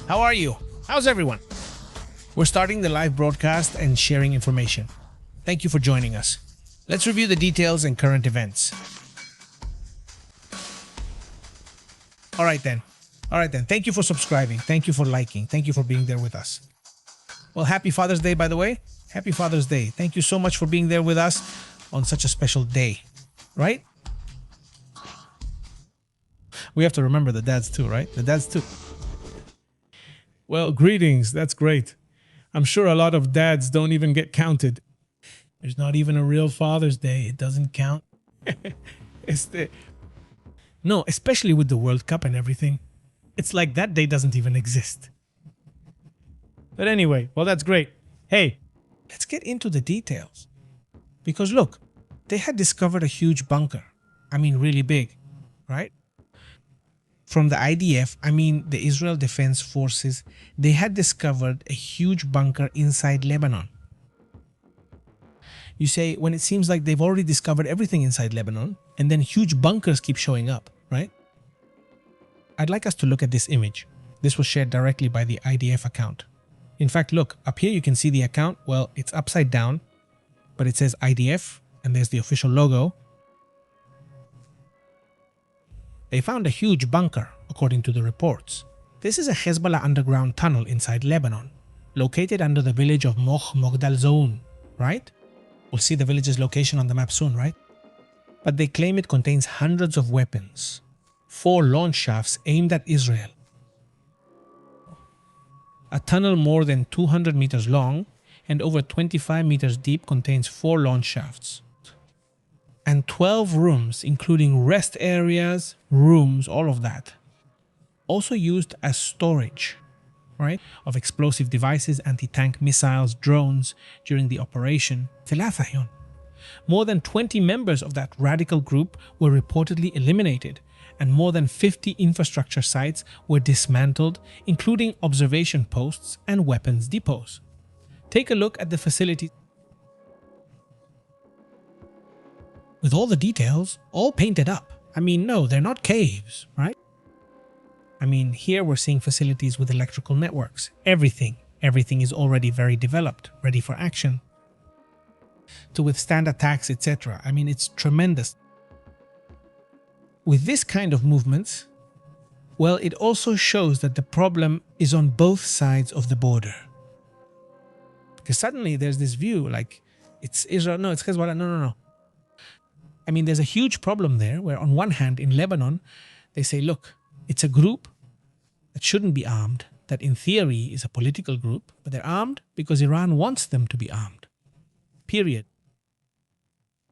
How are you? How's everyone? We're starting the live broadcast and sharing information. Thank you for joining us. Let's review the details and current events. All right then. Thank you for subscribing. Thank you for liking. Thank you for being there with us. Well, happy Father's Day, by the way. Happy Father's Day. Thank you so much for being there with us on such a special day, right? We have to remember the dads too, right? The dads too. Well, greetings. That's great. I'm sure a lot of dads don't even get counted. There's not even a real Father's Day. It doesn't count. No, especially with the World Cup and everything. It's like that day doesn't even exist. But anyway, well, that's great. Hey, let's get into the details. Because look, they had discovered a huge bunker. I mean, really big, right? From the IDF, the Israel Defense Forces, they had discovered a huge bunker inside Lebanon. You say, when it seems like they've already discovered everything inside Lebanon, and then huge bunkers keep showing up, right? I'd like us to look at this image. This was shared directly by the IDF account. In fact, look, up here you can see the account. Well, it's upside down, but it says IDF, and there's the official logo. They found a huge bunker, according to the reports. This is a Hezbollah underground tunnel inside Lebanon, located under the village of Mogdal Zone, right? We'll see the village's location on the map soon, right? But they claim it contains hundreds of weapons, 4 launch shafts aimed at Israel. A tunnel more than 200 meters long and over 25 meters deep contains 4 launch shafts. And 12 rooms, including rest areas, rooms, all of that. Also used as storage, right, of explosive devices, anti-tank missiles, drones during the operation. More than 20 members of that radical group were reportedly eliminated, and more than 50 infrastructure sites were dismantled, including observation posts and weapons depots. Take a look at the facility. With all the details, all painted up. No, they're not caves, right? Here we're seeing facilities with electrical networks. Everything is already very developed, ready for action, to withstand attacks, etc. It's tremendous. With this kind of movements, well, it also shows that the problem is on both sides of the border. Because suddenly there's this view like it's Israel, no, it's Hezbollah, no. There's a huge problem there where on one hand in Lebanon, they say, look, it's a group that shouldn't be armed, that in theory is a political group, but they're armed because Iran wants them to be armed. Period.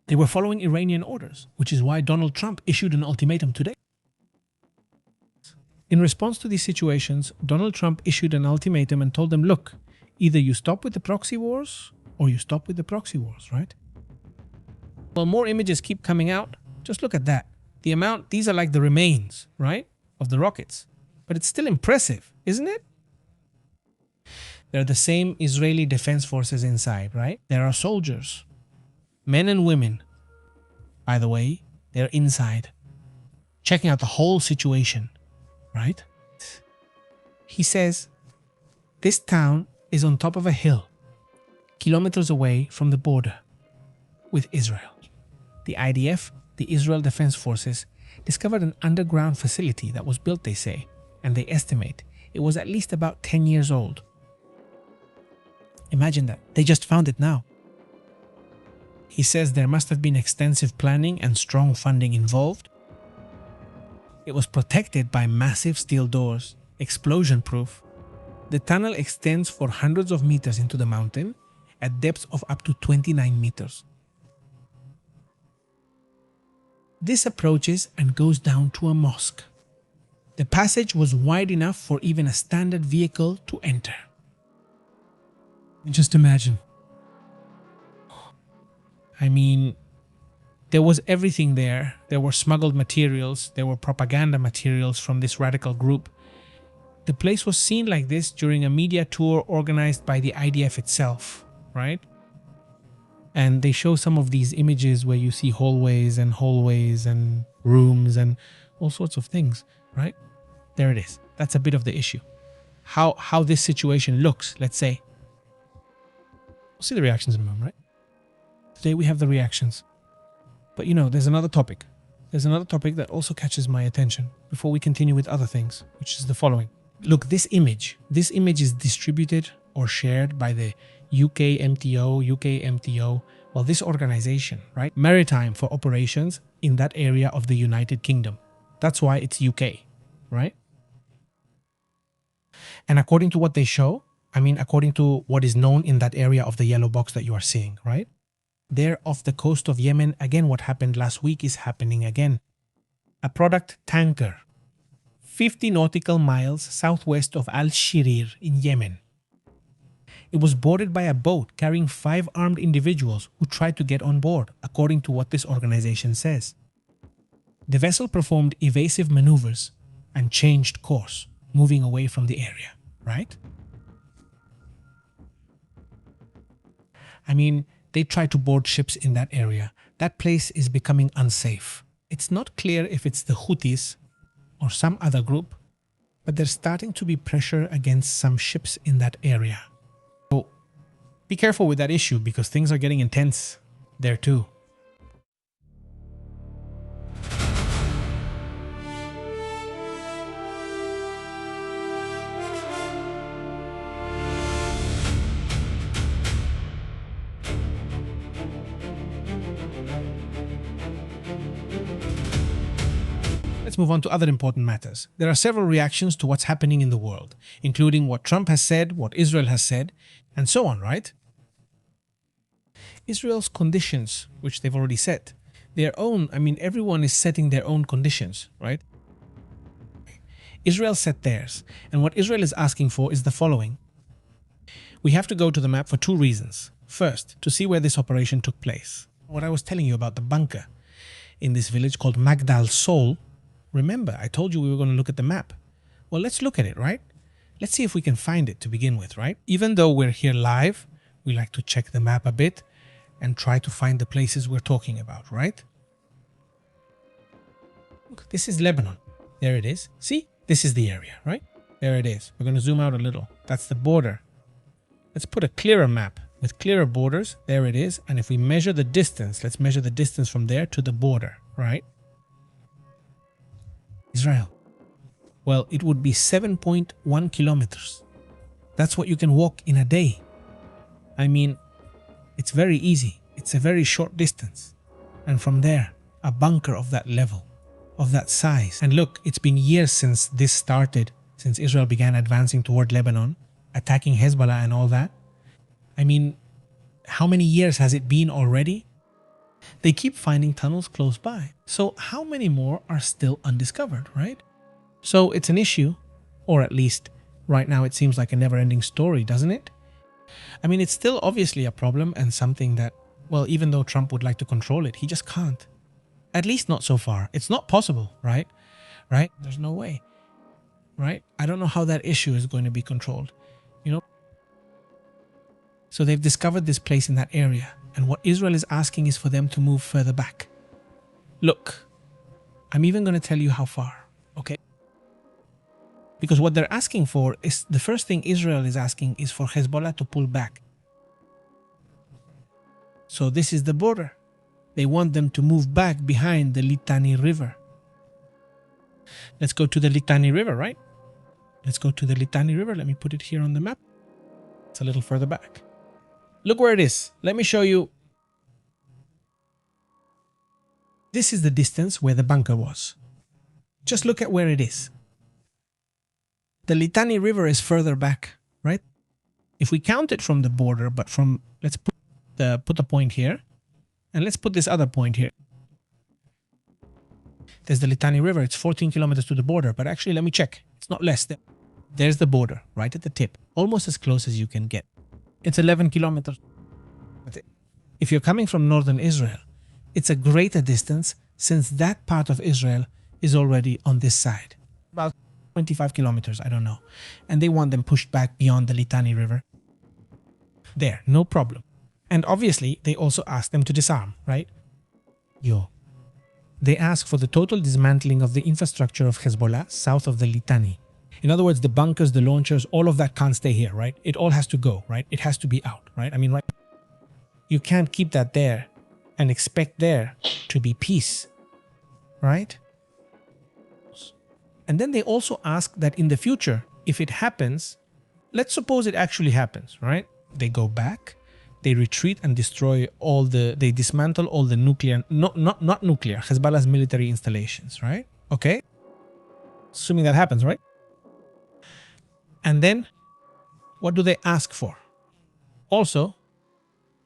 They were following Iranian orders, which is why Donald Trump issued an ultimatum today. In response to these situations, Donald Trump issued an ultimatum and told them, look, either you stop with the proxy wars or you stop with the proxy wars, right? Well, more images keep coming out. Just look at that. These are like the remains, right, of the rockets. But it's still impressive, isn't it? They're the same Israeli defense forces inside, right? There are soldiers, men and women. By the way, they're inside, checking out the whole situation, right? He says, this town is on top of a hill, kilometers away from the border with Israel. The IDF, the Israel Defense Forces, discovered an underground facility that was built, they say, and they estimate it was at least about 10 years old. Imagine that. They just found it now. He says there must have been extensive planning and strong funding involved. It was protected by massive steel doors, explosion-proof. The tunnel extends for hundreds of meters into the mountain at depths of up to 29 meters. This approaches and goes down to a mosque. The passage was wide enough for even a standard vehicle to enter. Just imagine. There was everything there. There were smuggled materials. There were propaganda materials from this radical group. The place was seen like this during a media tour organized by the IDF itself, right? And they show some of these images where you see hallways and rooms and all sorts of things, right? There it is. That's a bit of the issue. how this situation looks, let's say. We'll see the reactions in a moment, right? Today we have the reactions. But you know, there's another topic. There's another topic that also catches my attention before we continue with other things, which is the following. Look, this image is distributed or shared by the UK MTO, well, this organization, right? Maritime for operations in that area of the United Kingdom. That's why it's UK, right? And according to what they show, I mean, according to what is known in that area of the yellow box that you are seeing, right? There off the coast of Yemen, again, what happened last week is happening again. A product tanker, 50 nautical miles southwest of Al-Shirir in Yemen. It was boarded by a boat carrying 5 armed individuals who tried to get on board, according to what this organization says. The vessel performed evasive maneuvers and changed course, moving away from the area, right? I mean, they try to board ships in that area. That place is becoming unsafe. It's not clear if it's the Houthis or some other group, but there's starting to be pressure against some ships in that area. So be careful with that issue because things are getting intense there too. Let's move on to other important matters. There are several reactions to what's happening in the world, including what Trump has said, what Israel has said, and so on, right? Israel's conditions, which they've already set, their own, I mean, everyone is setting their own conditions, right? Israel set theirs, and what Israel is asking for is the following. We have to go to the map for 2 reasons. First, to see where this operation took place. What I was telling you about the bunker in this village called Magdal Sol. Remember, I told you we were going to look at the map. Well, let's look at it, right? Let's see if we can find it to begin with, right? Even though we're here live, we like to check the map a bit and try to find the places we're talking about, right? Look, this is Lebanon. There it is. See? This is the area, right? There it is. We're going to zoom out a little. That's the border. Let's put a clearer map with clearer borders. There it is. And if we measure the distance, let's measure the distance from there to the border, right? Israel. Well, it would be 7.1 kilometers. That's what you can walk in a day. I mean, it's very easy. It's a very short distance. And from there, a bunker of that level, of that size. And look, it's been years since this started, since Israel began advancing toward Lebanon, attacking Hezbollah and all that. I mean, how many years has it been already? They keep finding tunnels close by. So how many more are still undiscovered, right? So it's an issue, or at least right now it seems like a never-ending story, doesn't it? I mean, it's still obviously a problem and something that, well, even though Trump would like to control it, he just can't. At least not so far. It's not possible, right? Right? There's no way, right? I don't know how that issue is going to be controlled, you know? So they've discovered this place in that area. And what Israel is asking is for them to move further back. Look, I'm even going to tell you how far, okay? Because what they're asking for is, the first thing Israel is asking is for Hezbollah to pull back. So this is the border. They want them to move back behind the Litani River. Let's go to the Litani River, right? Let's go to the Litani River. Let me put it here on the map. It's a little further back. Look where it is. Let me show you. This is the distance where the bunker was. Just look at where it is. The Litani River is further back, right? If we count it from the border, but from, let's put the point here, and let's put this other point here. There's the Litani River. It's 14 kilometers to the border, but actually, let me check. It's not less. There's the border, right at the tip, almost as close as you can get. It's 11 kilometers. If you're coming from northern Israel, it's a greater distance since that part of Israel is already on this side. About 25 kilometers, I don't know. And they want them pushed back beyond the Litani River. There, no problem. And obviously, they also ask them to disarm, right? They ask for the total dismantling of the infrastructure of Hezbollah south of the Litani. In other words, the bunkers, the launchers, all of that can't stay here, right? It all has to go, right? It has to be out, right? I mean, right? You can't keep that there and expect there to be peace, right? And then they also ask that in the future, if it happens, let's suppose it actually happens, right? They go back, they retreat and destroy they dismantle all the nuclear, not nuclear, Hezbollah's military installations, right? Okay? Assuming that happens, right? And then, what do they ask for? Also,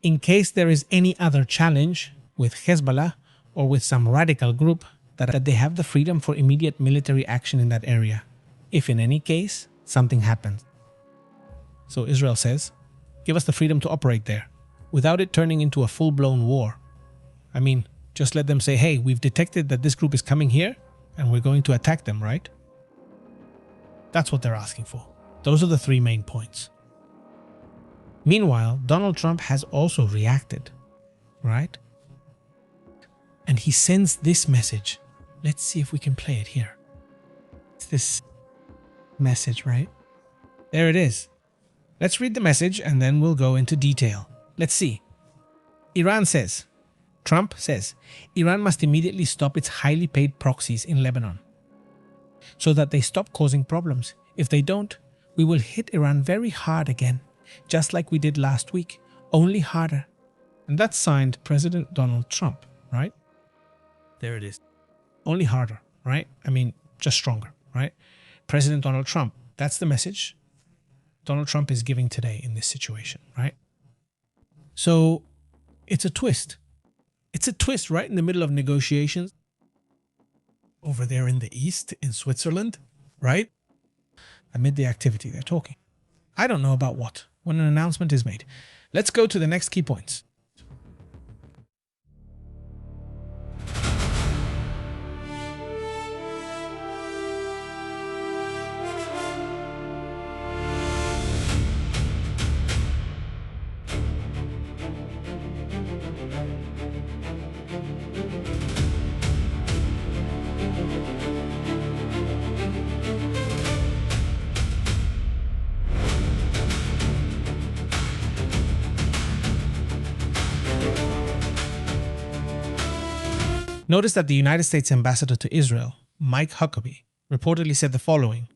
in case there is any other challenge with Hezbollah or with some radical group, that they have the freedom for immediate military action in that area, if in any case something happens. So Israel says, give us the freedom to operate there, without it turning into a full-blown war. I mean, just let them say, hey, we've detected that this group is coming here, and we're going to attack them, right? That's what they're asking for. Those are the three main points. Meanwhile, Donald Trump has also reacted, right? And he sends this message. Let's see if we can play it here. It's this message, right? There it is. Let's read the message and then we'll go into detail. Let's see. Trump says, Iran must immediately stop its highly paid proxies in Lebanon so that they stop causing problems. If they don't, we will hit Iran very hard again, just like we did last week, only harder. And that's signed President Donald Trump, right? There it is. Only harder, right? I mean, just stronger, right? President Donald Trump, that's the message Donald Trump is giving today in this situation, right? So it's a twist. It's a twist right in the middle of negotiations over there in the east, in Switzerland, right? Amid the activity they're talking. I don't know about what, when an announcement is made. Let's go to the next key points. Notice that the United States ambassador to Israel, Mike Huckabee, reportedly said the following,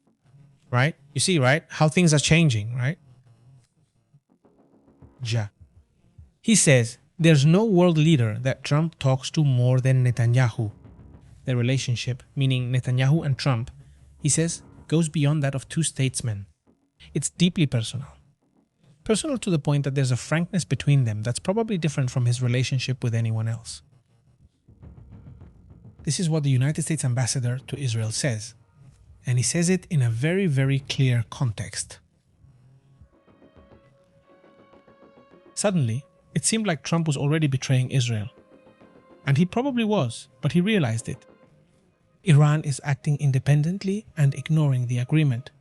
right? You see, right? How things are changing, right? He says, there's no world leader that Trump talks to more than Netanyahu. Their relationship, meaning Netanyahu and Trump, he says, goes beyond that of two statesmen. It's deeply personal. Personal to the point that there's a frankness between them that's probably different from his relationship with anyone else. This is what the United States ambassador to Israel says. And he says it in a very, very clear context. Suddenly, it seemed like Trump was already betraying Israel. And he probably was, but he realized it. Iran is acting independently and ignoring the agreement.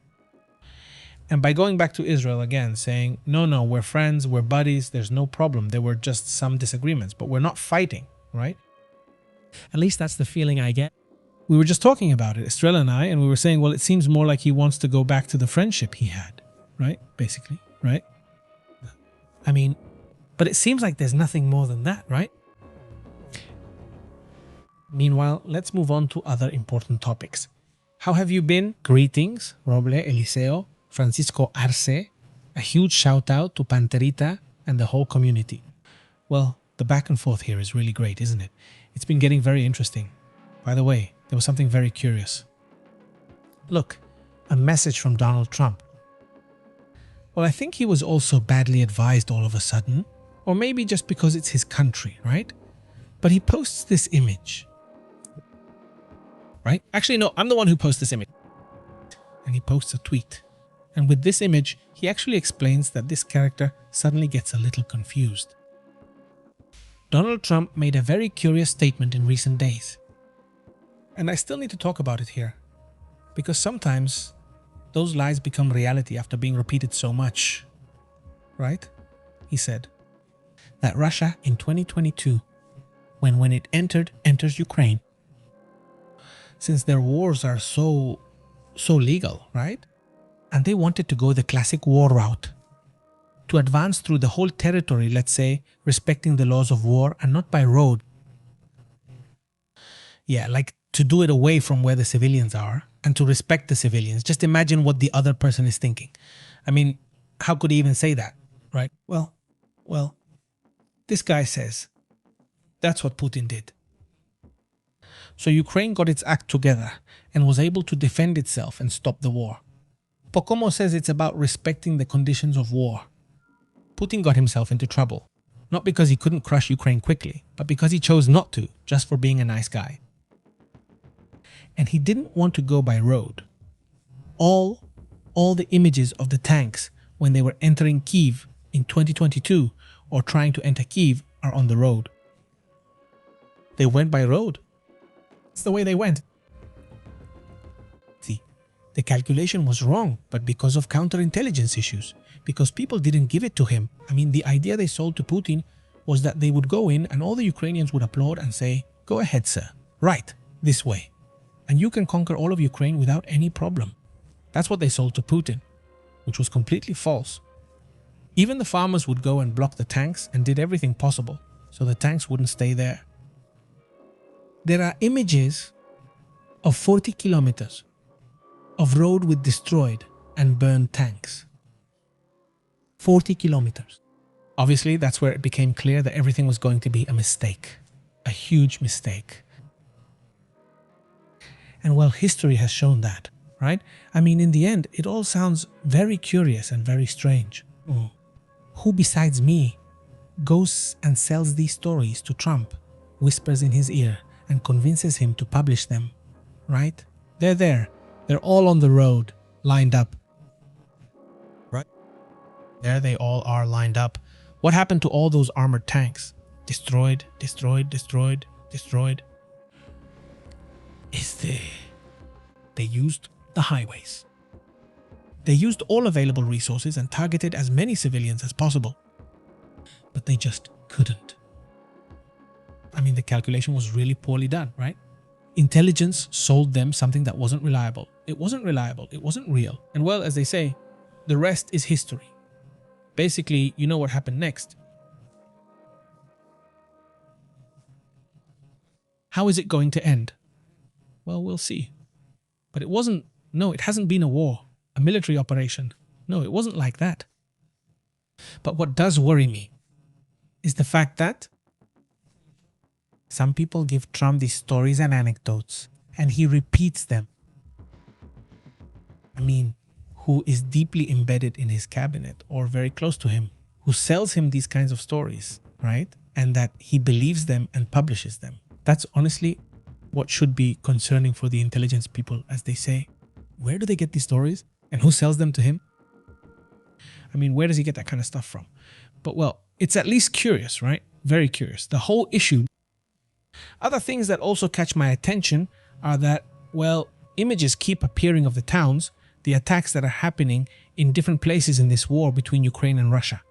And by going back to Israel again, saying, no, we're friends, we're buddies, there's no problem. There were just some disagreements, but we're not fighting, right? At least that's the feeling I get. We were just talking about it, Estrella and I, and we were saying, well, it seems more like he wants to go back to the friendship he had, right? Basically, right? I mean, but it seems like there's nothing more than that, right? Meanwhile, let's move on to other important topics. How have you been? Greetings, Roble, Eliseo, Francisco Arce. A huge shout out to Panterita and the whole community. Well, the back and forth here is really great, isn't it? It's been getting very interesting. By the way, there was something very curious. Look, a message from Donald Trump. Well, I think he was also badly advised all of a sudden, or maybe just because it's his country, right? But he posts this image, right? Actually, no, I'm the one who posts this image. And he posts a tweet. And with this image, he actually explains that this character suddenly gets a little confused. Donald Trump made a very curious statement in recent days. And I still need to talk about it here, because sometimes those lies become reality after being repeated so much. Right? He said that Russia in 2022, when it enters Ukraine, since their wars are so so legal, right? And they wanted to go the classic war route, to advance through the whole territory, let's say, respecting the laws of war and not by road. Yeah, like to do it away from where the civilians are and to respect the civilians. Just imagine what the other person is thinking. I mean, how could he even say that, right? Well, this guy says that's what Putin did. So Ukraine got its act together and was able to defend itself and stop the war. Pocomo says it's about respecting the conditions of war. Putin got himself into trouble, not because he couldn't crush Ukraine quickly, but because he chose not to, just for being a nice guy. And he didn't want to go by road. All the images of the tanks when they were entering Kyiv in 2022 or trying to enter Kyiv are on the road. They went by road. It's the way they went. See, the calculation was wrong, but because of counterintelligence issues, because people didn't give it to him. I mean, the idea they sold to Putin was that they would go in and all the Ukrainians would applaud and say, "Go ahead, sir. Right, this way. And you can conquer all of Ukraine without any problem." That's what they sold to Putin, which was completely false. Even the farmers would go and block the tanks and did everything possible so the tanks wouldn't stay there. There are images of 40 kilometers of road with destroyed and burned tanks. 40 kilometers. Obviously, that's where it became clear that everything was going to be a mistake. A huge mistake. And well, history has shown that, right? I mean, in the end, it all sounds very curious and very strange. Who besides me goes and sells these stories to Trump, whispers in his ear, and convinces him to publish them, right? They're there. They're all on the road, lined up. Right? There they all are lined up. What happened to all those armored tanks? Destroyed, destroyed, destroyed, destroyed. They used the highways. They used all available resources and targeted as many civilians as possible. But they just couldn't. I mean, the calculation was really poorly done, right? Intelligence sold them something that wasn't reliable. It wasn't reliable. It wasn't real. And well, as they say, the rest is history. Basically, you know what happened next. How is it going to end? Well, we'll see. But it hasn't been a war, a military operation. No, it wasn't like that. But what does worry me is the fact that some people give Trump these stories and anecdotes, and he repeats them. I mean, who is deeply embedded in his cabinet or very close to him, who sells him these kinds of stories, right? And that he believes them and publishes them. That's honestly what should be concerning for the intelligence people, as they say. Where do they get these stories? And who sells them to him? I mean, where does he get that kind of stuff from? But well, it's at least curious, right? Very curious. The whole issue. Other things that also catch my attention are that, well, images keep appearing of the towns, the attacks that are happening in different places in this war between Ukraine and Russia.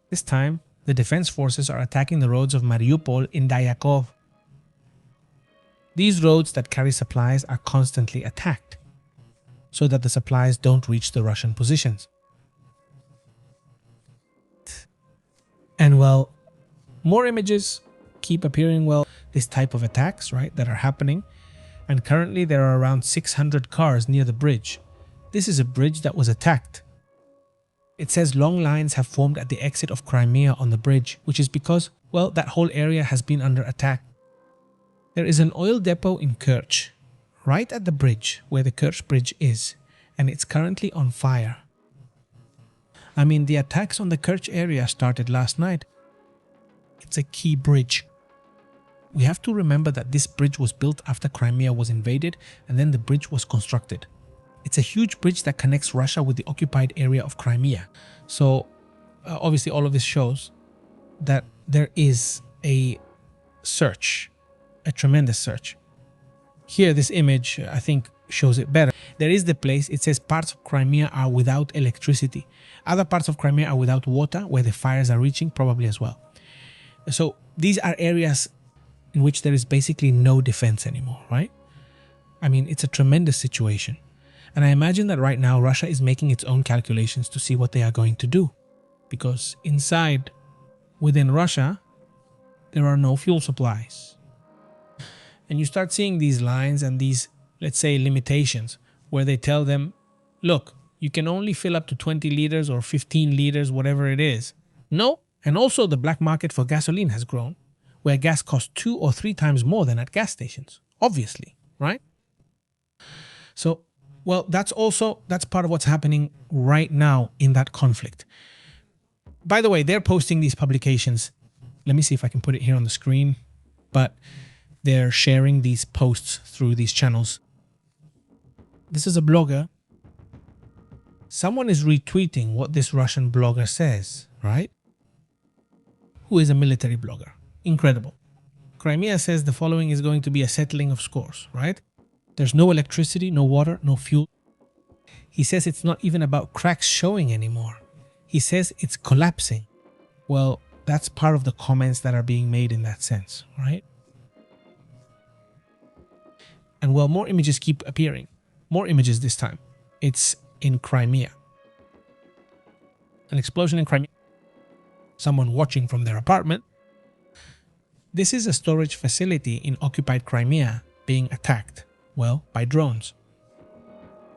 This time, the defense forces are attacking the roads of Mariupol in Dayakov. These roads that carry supplies are constantly attacked, so that the supplies don't reach the Russian positions. And well, more images keep appearing, well, this type of attacks, right, that are happening. And currently there are around 600 cars near the bridge. This is a bridge that was attacked. It says long lines have formed at the exit of Crimea on the bridge, which is because, well, that whole area has been under attack. There is an oil depot in Kerch, right at the bridge where the Kerch bridge is, and it's currently on fire. I mean, the attacks on the Kerch area started last night. It's a key bridge. We have to remember that this bridge was built after Crimea was invaded, and then the bridge was constructed. It's a huge bridge that connects Russia with the occupied area of Crimea. So obviously all of this shows that there is a search, a tremendous search. Here, this image, I think, shows it better. There is the place, it says parts of Crimea are without electricity. Other parts of Crimea are without water, where the fires are reaching, probably as well. So these are areas in which there is basically no defense anymore, right? I mean, it's a tremendous situation. And I imagine that right now Russia is making its own calculations to see what they are going to do. Because within Russia, there are no fuel supplies. And you start seeing these lines and these, let's say, limitations where they tell them, look, you can only fill up to 20 liters or 15 liters, whatever it is. No. And also the black market for gasoline has grown, where gas costs 2 or 3 times more than at gas stations, obviously, right? So, well, that's part of what's happening right now in that conflict. By the way, they're posting these publications. Let me see if I can put it here on the screen. But they're sharing these posts through these channels. This is a blogger. Someone is retweeting what this Russian blogger says, right? Who is a military blogger. Incredible. Crimea says the following is going to be a settling of scores, right? There's no electricity, no water, no fuel. He says it's not even about cracks showing anymore. He says it's collapsing. Well, that's part of the comments that are being made in that sense, right? And well, more images keep appearing. More images this time. It's in Crimea. An explosion in Crimea. Someone watching from their apartment. This is a storage facility in occupied Crimea being attacked, well, by drones.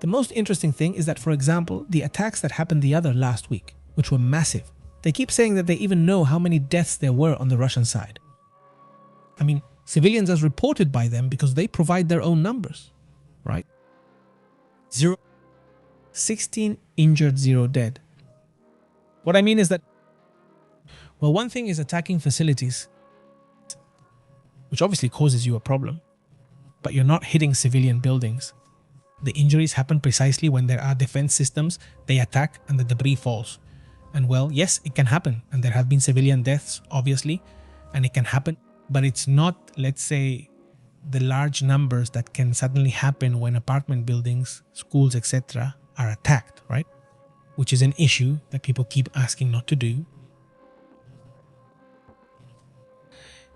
The most interesting thing is that, for example, the attacks that happened the other last week, which were massive, they keep saying that they even know how many deaths there were on the Russian side. I mean, civilians as reported by them because they provide their own numbers, right? 16 injured, 0 dead. What I mean is that, well, one thing is attacking facilities, which obviously causes you a problem, but you're not hitting civilian buildings. The injuries happen precisely when there are defense systems, they attack and the debris falls. And well, yes, it can happen. And there have been civilian deaths, obviously, and it can happen. But it's not, let's say, the large numbers that can suddenly happen when apartment buildings, schools, etc. are attacked, right? Which is an issue that people keep asking not to do.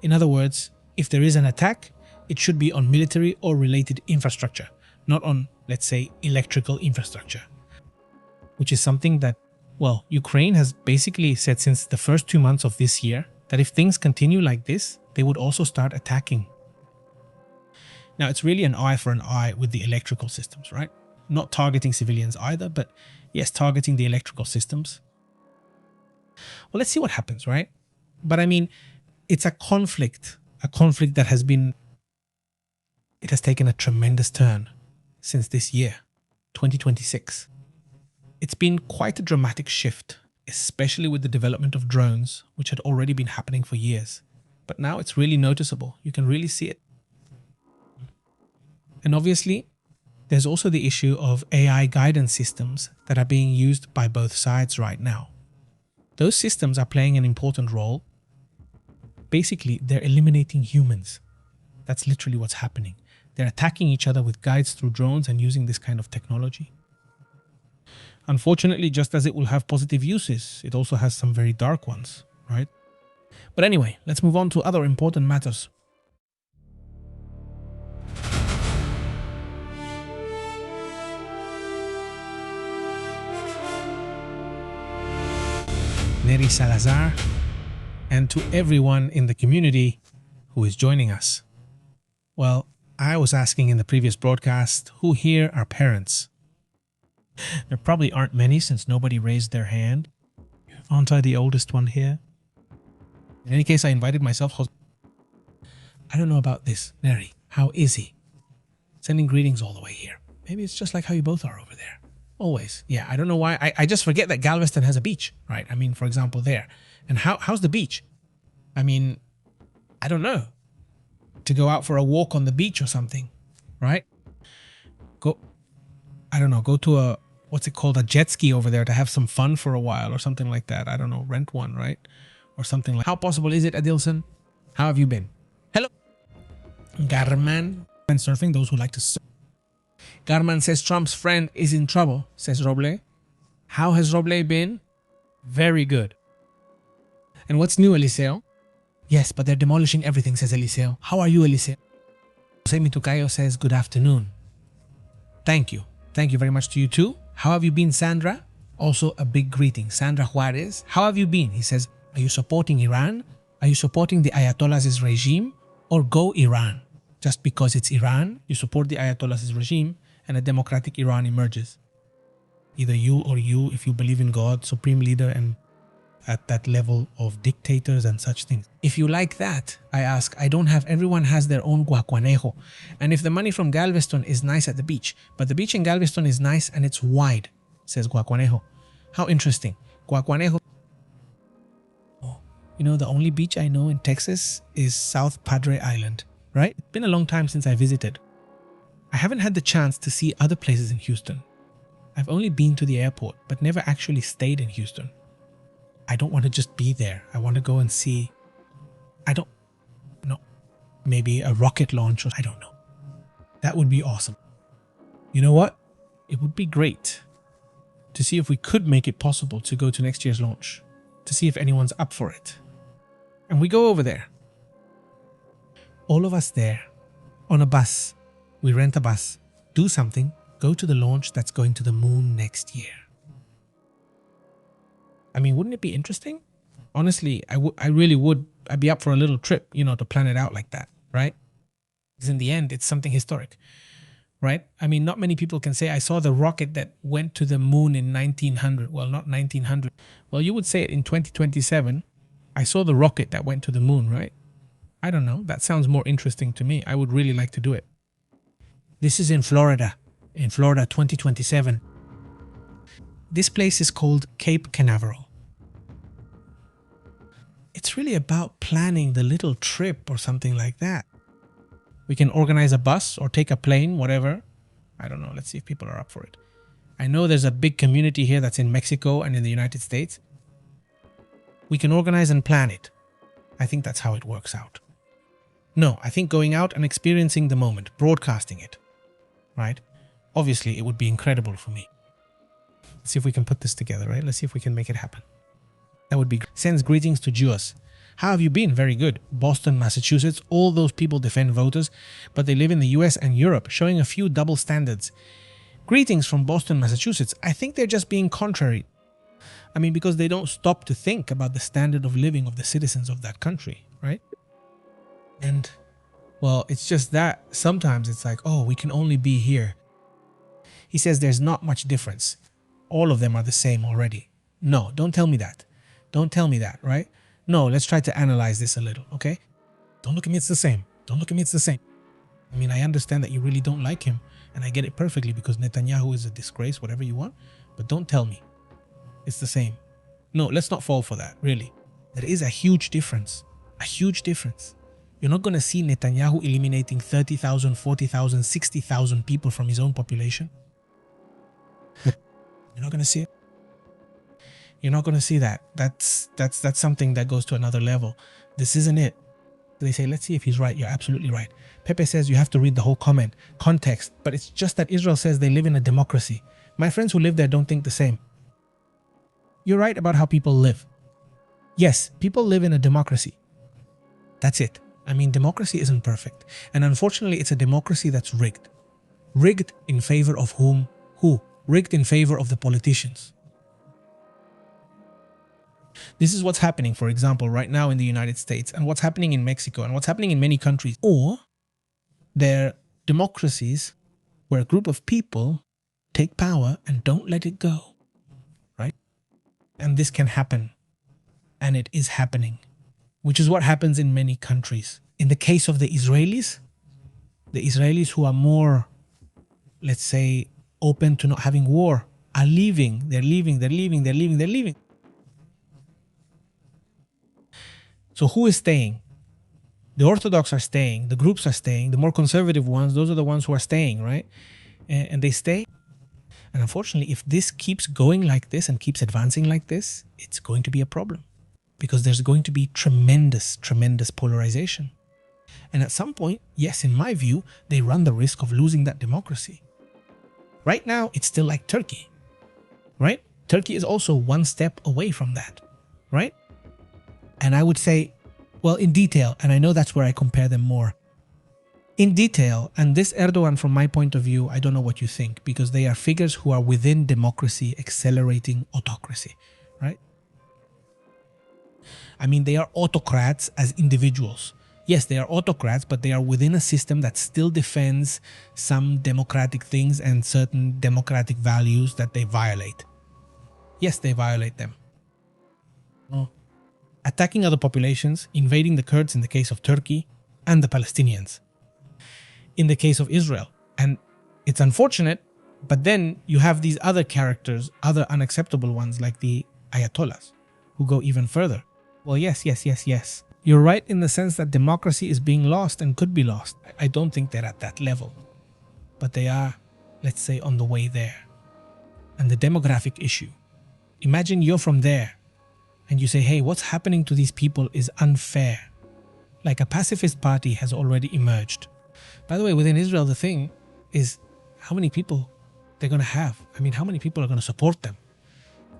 In other words, if there is an attack, it should be on military or related infrastructure, not on, let's say, electrical infrastructure. Which is something that, well, Ukraine has basically said since the first 2 months of this year that if things continue like this, they would also start attacking. Now, it's really an eye for an eye with the electrical systems, right? Not targeting civilians either, but yes, targeting the electrical systems. Well, let's see what happens, right? But I mean, it's a conflict that has been, it has taken a tremendous turn since this year, 2026. It's been quite a dramatic shift, especially with the development of drones, which had already been happening for years. But now it's really noticeable. You can really see it. And obviously, there's also the issue of AI guidance systems that are being used by both sides right now. Those systems are playing an important role. Basically, they're eliminating humans. That's literally what's happening. They're attacking each other with guides through drones and using this kind of technology. Unfortunately, just as it will have positive uses, it also has some very dark ones, right? But anyway, let's move on to other important matters. Neri Salazar, and to everyone in the community who is joining us. Well, I was asking in the previous broadcast, who here are parents? There probably aren't many since nobody raised their hand. Aren't I the oldest one here? In any case, I invited myself. I don't know about this. Neri, how is he? Sending greetings all the way here. Maybe it's just like how you both are over there. Always. Yeah, I don't know why. I just forget that Galveston has a beach, right? I mean, for example, there. And how's the beach? I mean, I don't know. To go out for a walk on the beach or something, right? Go to a, what's it called? A jet ski over there to have some fun for a while or something like that. I don't know, rent one, right? Or something like. How possible is it, Adilson? How have you been? Hello. Garman. And surfing, those who like to surf. Garman says Trump's friend is in trouble, says Roble. How has Roble been? Very good. And what's new, Eliseo? Yes, but they're demolishing everything, says Eliseo. How are you, Eliseo? Jose Mitucayo says good afternoon. Thank you. Thank you very much to you too. How have you been, Sandra? Also a big greeting. Sandra Juarez. How have you been? He says, are you supporting Iran? Are you supporting the Ayatollah's regime? Or go Iran? Just because it's Iran, you support the Ayatollah's regime and a democratic Iran emerges. Either you or you, if you believe in God, supreme leader, and at that level of dictators and such things. If you like that, I ask, everyone has their own guacuanejo. And if the money from Galveston is nice at the beach, but the beach in Galveston is nice and it's wide, says guacuanejo. How interesting. Guacuanejo. Oh, you know, the only beach I know in Texas is South Padre Island, right? It's been a long time since I visited. I haven't had the chance to see other places in Houston. I've only been to the airport, but never actually stayed in Houston. I don't want to just be there. I want to go and see, maybe a rocket launch, or I don't know. That would be awesome. You know what? It would be great to see if we could make it possible to go to next year's launch, to see if anyone's up for it. And we go over there. All of us there, on a bus. We rent a bus, do something, go to the launch that's going to the moon next year. I mean, wouldn't it be interesting? Honestly, I really would. I'd be up for a little trip, you know, to plan it out like that, right? Because in the end, it's something historic, right? I mean, not many people can say, I saw the rocket that went to the moon in 1900. Well, not 1900. Well, you would say it in 2027. I saw the rocket that went to the moon, right? I don't know. That sounds more interesting to me. I would really like to do it. This is in Florida 2027. This place is called Cape Canaveral. It's really about planning the little trip or something like that. We can organize a bus or take a plane, whatever. I don't know. Let's see if people are up for it. I know there's a big community here that's in Mexico and in the United States. We can organize and plan it. I think that's how it works out. No, I think going out and experiencing the moment, broadcasting it, right? Obviously, it would be incredible for me. Let's see if we can put this together, right? Let's see if we can make it happen. That would be great. Sends greetings to Juas. How have you been? Very good. Boston, Massachusetts. All those people defend voters, but they live in the US and Europe, showing a few double standards. Greetings from Boston, Massachusetts. I think they're just being contrary. I mean, because they don't stop to think about the standard of living of the citizens of that country, right? And, well, it's just that sometimes it's like, oh, we can only be here. He says there's not much difference. All of them are the same already. No, don't tell me that. Don't tell me that, right? No, let's try to analyze this a little, okay? Don't look at me, it's the same. Don't look at me, it's the same. I mean, I understand that you really don't like him, and I get it perfectly because Netanyahu is a disgrace, whatever you want, but don't tell me. It's the same. No, let's not fall for that, really. There is a huge difference. A huge difference. You're not going to see Netanyahu eliminating 30,000, 40,000, 60,000 people from his own population. You're not going to see it. You're not going to see that. That's something that goes to another level. This isn't it. They say, let's see if he's right. You're absolutely right. Pepe says you have to read the whole context, but it's just that Israel says they live in a democracy. My friends who live there don't think the same. You're right about how people live. Yes, people live in a democracy. That's it. I mean, democracy isn't perfect. And unfortunately, it's a democracy that's rigged. Rigged in favor of whom? Who? Rigged in favor of the politicians. This is what's happening, for example, right now in the United States, and what's happening in Mexico, and what's happening in many countries. Or they're democracies where a group of people take power and don't let it go, right? And this can happen, and it is happening, which is what happens in many countries. In the case of the Israelis who are more, let's say, open to not having war, are leaving. They're leaving. So who is staying? The Orthodox are staying, the groups are staying, the more conservative ones, those are the ones who are staying, right? And they stay. And unfortunately, if this keeps going like this and keeps advancing like this, it's going to be a problem. Because there's going to be tremendous polarization. And at some point, yes, in my view, they run the risk of losing that democracy. Right now, it's still like Turkey, right? Turkey is also one step away from that, right? And I would say, well, in detail, and I know that's where I compare them more. in detail. And this Erdogan, from my point of view, I don't know what you think, because they are figures who are within democracy accelerating autocracy, right? I mean, they are autocrats as individuals. Yes, they are autocrats, but they are within a system that still defends some democratic things and certain democratic values that they violate. Yes, they violate them. No. Attacking other populations, invading the Kurds in the case of Turkey, and the Palestinians in the case of Israel. And it's unfortunate, but then you have these other characters, other unacceptable ones like the Ayatollahs, who go even further. Well, yes. You're right in the sense that democracy is being lost and could be lost. I don't think they're at that level, but they are, let's say, on the way there. And the demographic issue. Imagine you're from there and you say, hey, what's happening to these people is unfair. Like a pacifist party has already emerged. By the way, within Israel, the thing is how many people they're going to have. I mean, how many people are going to support them,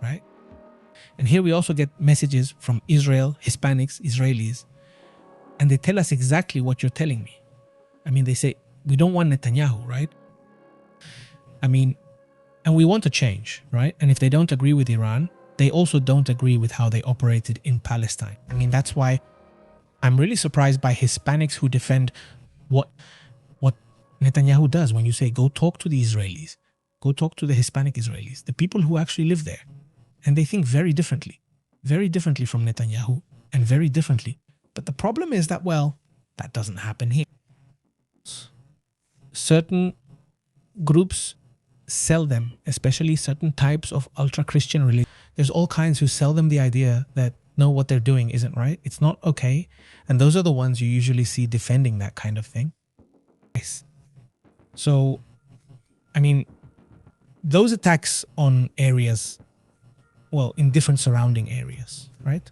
right? And here we also get messages from Israel, Hispanics, Israelis, and they tell us exactly what you're telling me. I mean, they say, we don't want Netanyahu, right? I mean, and we want to change, right? And if they don't agree with Iran, they also don't agree with how they operated in Palestine. I mean, that's why I'm really surprised by Hispanics who defend what Netanyahu does when you say, go talk to the Israelis, go talk to the Hispanic Israelis, the people who actually live there. And they think very differently from Netanyahu and very differently. But the problem is that, well, that doesn't happen here. Certain groups sell them, especially certain types of ultra-Christian religion. There's all kinds who sell them the idea that, no, what they're doing isn't right. It's not okay. And those are the ones you usually see defending that kind of thing. So, I mean, those attacks on areas, well, in different surrounding areas, right?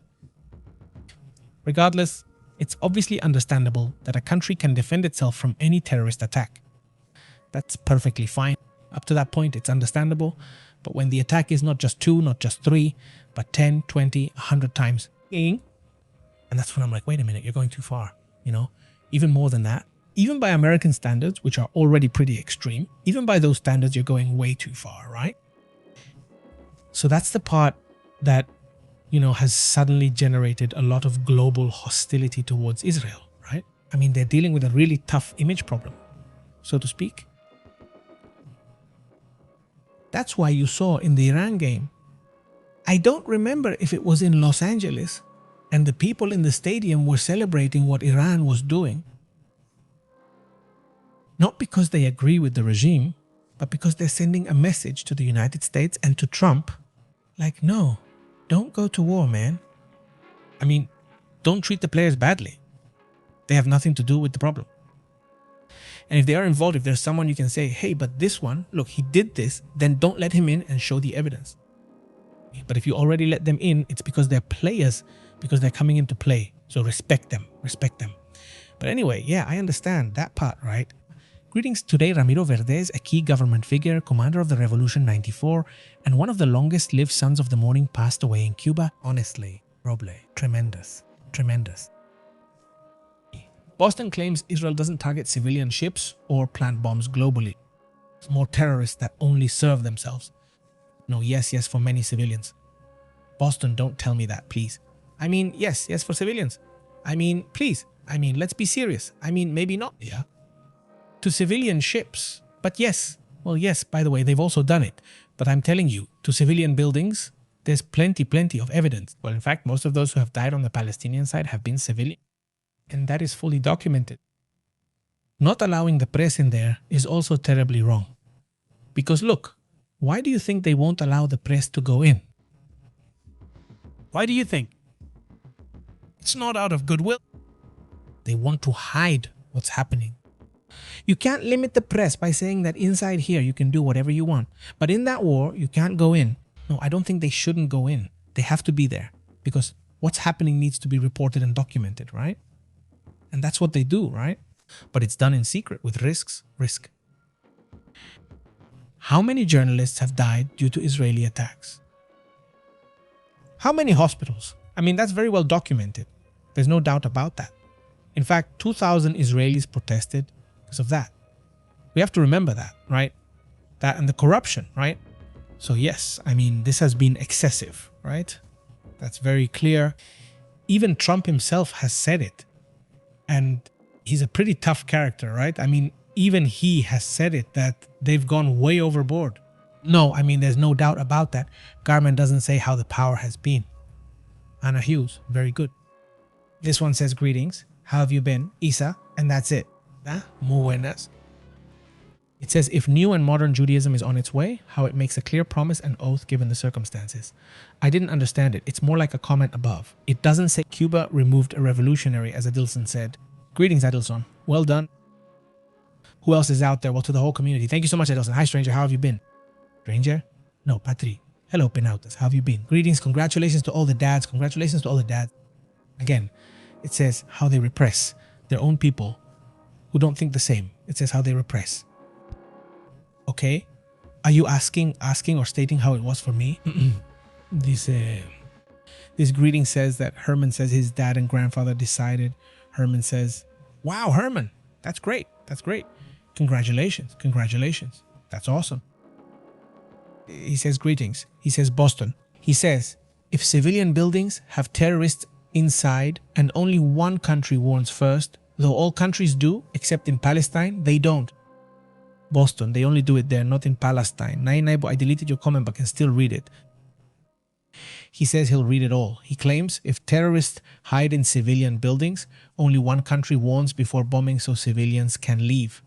Regardless, it's obviously understandable that a country can defend itself from any terrorist attack. That's perfectly fine. Up to that point, it's understandable. But when the attack is not just 2, not just 3, but 10, 20, 100 times, and that's when I'm like, wait a minute, you're going too far, you know? Even more than that. Even by American standards, which are already pretty extreme, even by those standards, you're going way too far, right? So that's the part that, you know, has suddenly generated a lot of global hostility towards Israel, right? I mean, they're dealing with a really tough image problem, so to speak. That's why you saw in the Iran game, I don't remember if it was in Los Angeles and the people in the stadium were celebrating what Iran was doing. Not because they agree with the regime, but because they're sending a message to the United States and to Trump, like, no, don't go to war, man. I mean, don't treat the players badly. They have nothing to do with the problem. And if they are involved, if there's someone you can say, hey, but this one, look, he did this, then don't let him in and show the evidence. But if you already let them in, it's because they're players, because they're coming in to play. So respect them, respect them. But anyway, yeah, I understand that part, right? Greetings. Today, Ramiro Verdez, a key government figure, commander of the Revolution 94, and one of the longest-lived sons of the morning, passed away in Cuba. Honestly, Roble, tremendous, tremendous. Boston claims Israel doesn't target civilian ships or plant bombs globally. It's more terrorists that only serve themselves. No, yes, for many civilians. Boston, don't tell me that, please. I mean, yes, for civilians. I mean, please. I mean, let's be serious. I mean, maybe not. Yeah. To civilian ships. But yes. Well, yes, by the way, they've also done it. But I'm telling you, to civilian buildings, there's plenty of evidence. Well, in fact, most of those who have died on the Palestinian side have been civilian. And that is fully documented. Not allowing the press in there is also terribly wrong. Because look, why do you think they won't allow the press to go in? Why do you think? It's not out of goodwill. They want to hide what's happening. You can't limit the press by saying that inside here you can do whatever you want. But in that war, you can't go in. No, I don't think they shouldn't go in. They have to be there. Because what's happening needs to be reported and documented, right? And that's what they do, right? But it's done in secret with risk. How many journalists have died due to Israeli attacks? How many hospitals? I mean, that's very well documented. There's no doubt about that. In fact, 2,000 Israelis protested because of that. We have to remember that, right? That and the corruption, right? So yes, I mean, this has been excessive, right? That's very clear. Even Trump himself has said it. And he's a pretty tough character, right? I mean, even he has said it, that they've gone way overboard. No, I mean, there's no doubt about that. Garman doesn't say how the power has been. Anna Hughes, very good. This one says, greetings. How have you been? Isa. And that's it. Muy buenas. It says, if new and modern Judaism is on its way, how it makes a clear promise and oath given the circumstances. I didn't understand it. It's more like a comment above. It doesn't say Cuba removed a revolutionary, as Adilson said. Greetings, Adilson. Well done. Who else is out there? Well, to the whole community. Thank you so much, Adilson. Hi, stranger. How have you been? Stranger? No, Patri. Hello, Penautas. How have you been? Greetings. Congratulations to all the dads. Congratulations to all the dads. Again, it says how they repress their own people who don't think the same. It says how they repress. Okay, are you asking or stating how it was for me? This greeting says that Herman says his dad and grandfather decided. Herman says, wow, Herman, that's great. That's great. Congratulations. Congratulations. That's awesome. He says, greetings. He says, Boston. He says, if civilian buildings have terrorists inside and only one country warns first, though all countries do, except in Palestine, they don't. Boston, they only do it there, not in Palestine. Nainaibo, I deleted your comment but can still read it. He says he'll read it all. He claims if terrorists hide in civilian buildings, only one country warns before bombing so civilians can leave.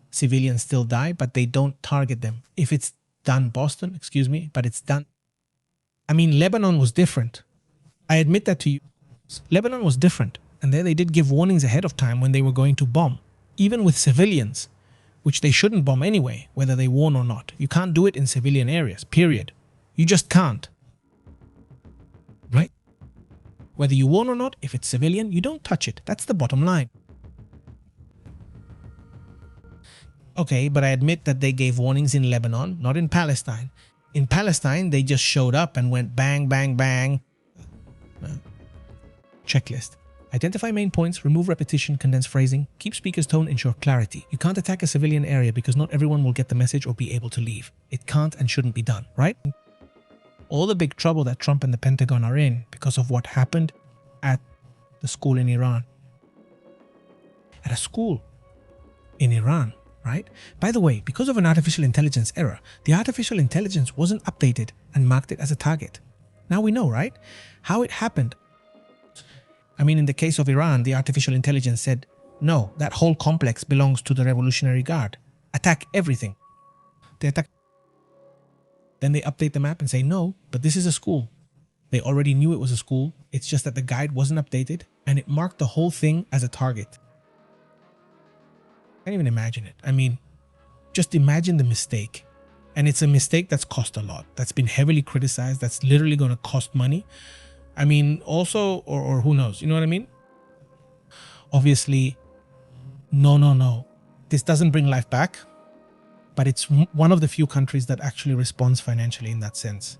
Civilians still die, but they don't target them. If it's done, Boston, excuse me, but it's done. I mean, Lebanon was different. I admit that to you. Lebanon was different. And there they did give warnings ahead of time when they were going to bomb, even with civilians, which they shouldn't bomb anyway, whether they warn or not. You can't do it in civilian areas, period. You just can't. Right? Whether you warn or not, if it's civilian, you don't touch it. That's the bottom line. Okay, but I admit that they gave warnings in Lebanon, not in Palestine. In Palestine, they just showed up and went bang, bang, bang. Checklist. Identify main points, remove repetition, condense phrasing, keep speaker's tone, ensure clarity. You can't attack a civilian area because not everyone will get the message or be able to leave. It can't and shouldn't be done, right? All the big trouble that Trump and the Pentagon are in because of what happened at the school in Iran. At a school in Iran, right? By the way, because of an artificial intelligence error, the artificial intelligence wasn't updated and marked it as a target. Now we know, right? How it happened. I mean, in the case of Iran, the artificial intelligence said, no, that whole complex belongs to the Revolutionary Guard. Attack everything. They attack. Then they update the map and say, no, but this is a school. They already knew it was a school. It's just that the guide wasn't updated and it marked the whole thing as a target. Can't even imagine it. I mean, just imagine the mistake. And it's a mistake that's cost a lot. That's been heavily criticized. That's literally going to cost money. I mean, also, or who knows, you know what I mean? Obviously, no. This doesn't bring life back, but it's one of the few countries that actually responds financially in that sense.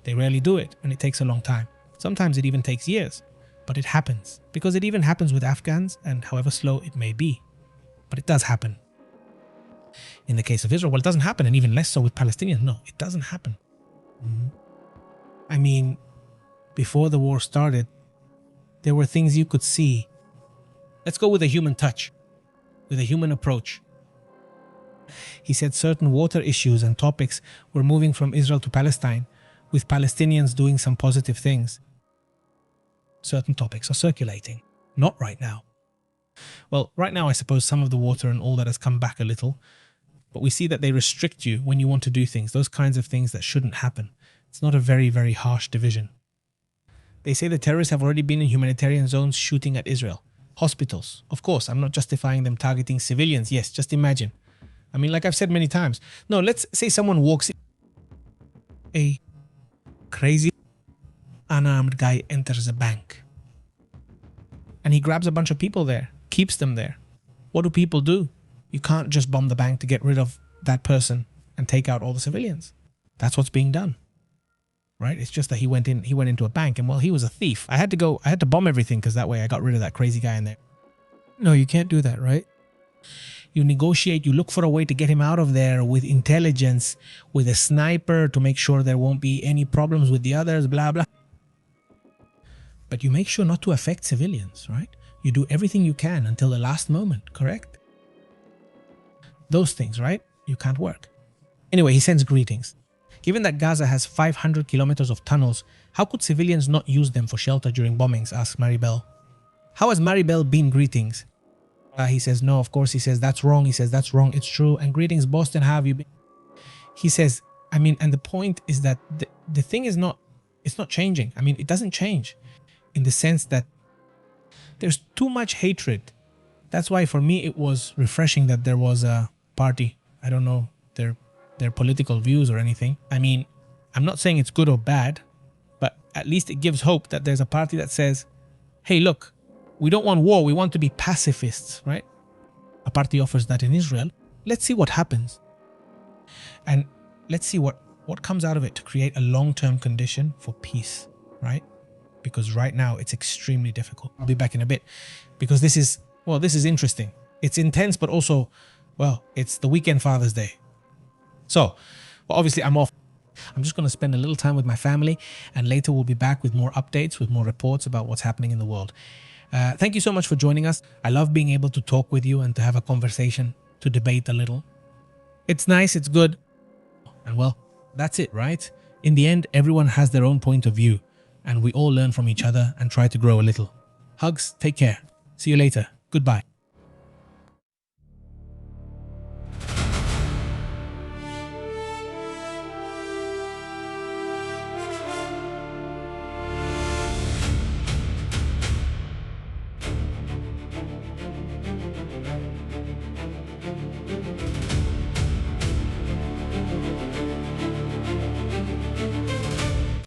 They rarely do it, and it takes a long time. Sometimes it even takes years, but it happens. Because it even happens with Afghans, and however slow it may be. But it does happen. In the case of Israel, well, it doesn't happen, and even less so with Palestinians. No, it doesn't happen. I mean, before the war started, there were things you could see. Let's go with a human touch, with a human approach. He said certain water issues and topics were moving from Israel to Palestine, with Palestinians doing some positive things. Certain topics are circulating. Not right now. Well, right now I suppose some of the water and all that has come back a little, but we see that they restrict you when you want to do things, those kinds of things that shouldn't happen. It's not a very, very harsh division. They say the terrorists have already been in humanitarian zones shooting at Israel. Hospitals. Of course, I'm not justifying them targeting civilians. Yes, just imagine. I mean, like I've said many times. No, let's say someone walks in. A crazy unarmed guy enters a bank. And he grabs a bunch of people there, keeps them there. What do people do? You can't just bomb the bank to get rid of that person and take out all the civilians. That's what's being done. Right? It's just that he went into a bank and, well, he was a thief. I had to bomb everything because that way I got rid of that crazy guy in there. No, you can't do that, right? You negotiate, you look for a way to get him out of there with intelligence, with a sniper to make sure there won't be any problems with the others, blah, blah. But you make sure not to affect civilians, right? You do everything you can until the last moment, correct? Those things, right? You can't work. Anyway, he sends greetings. Given that Gaza has 500 kilometers of tunnels, how could civilians not use them for shelter during bombings, asks Maribel. How has Maribel been greetings? He says, no, of course. He says, that's wrong. He says, that's wrong. It's true. And greetings, Boston, how have you been? He says, I mean, and the point is that the thing is not, it's not changing. I mean, it doesn't change in the sense that there's too much hatred. That's why for me, it was refreshing that there was a party. I don't know their political views or anything. I mean, I'm not saying it's good or bad, but at least it gives hope that there's a party that says, hey, look, we don't want war. We want to be pacifists, right? A party offers that in Israel. Let's see what happens. And let's see what comes out of it to create a long-term condition for peace, right? Because right now it's extremely difficult. I'll be back in a bit because this is interesting. It's intense, but also, well, it's the weekend Father's Day. So, well, obviously I'm off. I'm just going to spend a little time with my family and later we'll be back with more updates, with more reports about what's happening in the world. Thank you so much for joining us. I love being able to talk with you and to have a conversation, to debate a little. It's nice, it's good. And well, that's it, right? In the end, everyone has their own point of view and we all learn from each other and try to grow a little. Hugs, take care. See you later. Goodbye.